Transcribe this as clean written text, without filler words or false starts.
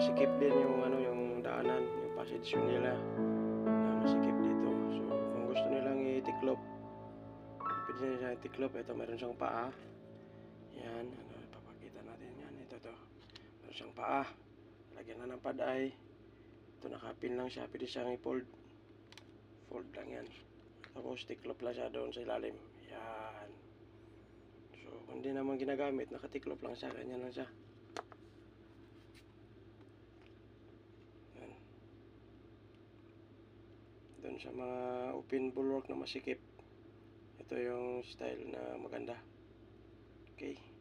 masikip din yung ano, yung daanan, yung passage nila na masikip dito. So kung gusto nilang itiklop, pwede nila siyang itiklop. Ito, meron siyang paa. Yan, ano, papakita natin yan. Ito to, meron siyang paa, lagyan na ng paday. Ito, nakapin lang siya, pwede siyang i-fold. Fold lang yan. Tapos tiklop lang siya doon sa ilalim. Yan. So kung hindi naman ginagamit, nakatiklop lang siya, ganyan lang siya. Yan. Doon sa mga open bulwark na masikip, ito yung style na maganda. Okay.